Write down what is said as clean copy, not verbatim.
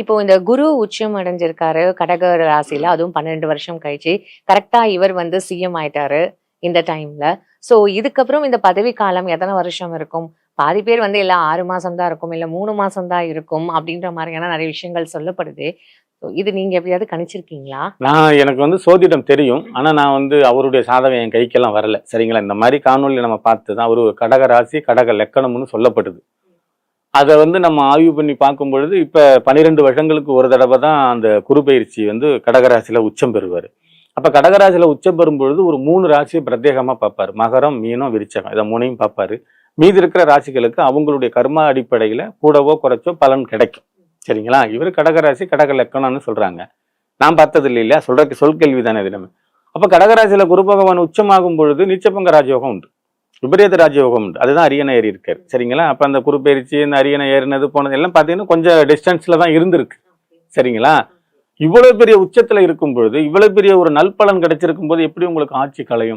இப்போ இந்த குரு உச்சம் அடைஞ்சிருக்காரு கடக ராசியில, அதுவும் 12 வருஷம் கழிச்சு. கரெக்ட்டா இவர் வந்து சிஎம் ஆயிட்டாரு இந்த டைம்ல. சோ இதுக்கப்புறம் இந்த பதவி காலம் எத்தன வருஷம் இருக்கும்? பாதி பேர் வந்து இல்ல 6 மாசம் தான் இருக்கும், இல்ல 3 மாசம் தான் இருக்கும் அப்படின்ற மாரியான நெறைய விஷயங்கள் சொல்லப்படுது. இது நீங்க எப்படியாவது கணிச்சிருக்கீங்களா? எனக்கு வந்து சோதிடம் தெரியும். ஆனா நான் வந்து அவருடைய சாதகம் என் கைக்கெல்லாம் வரல. சரிங்களா? இந்த மாரி காணொளியில நம்ம பார்த்து தான் அவரு கடக ராசி, கடக லக்கணம்னு சொல்லப்படுது. அத வந்து நம்ம ஆய்வு பண்ணி பார்க்கும் பொழுது, இப்ப 12 வருஷங்களுக்கு ஒரு தடவ தான் அந்த குரு பெயர்ச்சி வந்து கடகராசியில உச்சம் பெறுவாரு. அப்ப கடகராசியில உச்சம் பெறும்பொழுது ஒரு 3 ராசியை பிரத்யேகமா பார்ப்பாரு. மகரம், மீனம், விருச்சகம். இத 3யும் பார்ப்பாரு. மீதி இருக்கிற ராசிகளுக்கு அவங்களுடைய கர்மா அடிப்படையில கூடவோ குறைச்சோ பலன் கிடைக்கும். சரிங்களா? இவரு கடகராசி, கடக லக்கணம்னு சொல்றாங்க. நான் பார்த்தது இல்லையா? சொல் கேள்வி தானே இது நம்ம. அப்ப கடகராசியில குரு பகவான் உச்சமாகும் பொழுது நீச்சபங்க ராஜயோகம் உண்டு. விபரீத ராஜயோகம் உண்டு. அதுதான் அரியணை ஏறி இருக்காரு. சரிங்களா? அப்ப அந்த குரு பயிற்சி, இந்த அரியணை ஏறினது போனது எல்லாம் பாத்தீங்கன்னா கொஞ்சம் டிஸ்டன்ஸ்ல தான் இருந்திருக்கு. சரிங்களா? இவ்வளவு பெரிய உச்சத்துல இருக்கும் பொழுது, இவ்வளவு பெரிய ஒரு நல்பலன் கிடைச்சிருக்கும் போது எப்படி உங்களுக்கு ஆட்சி கலையும்?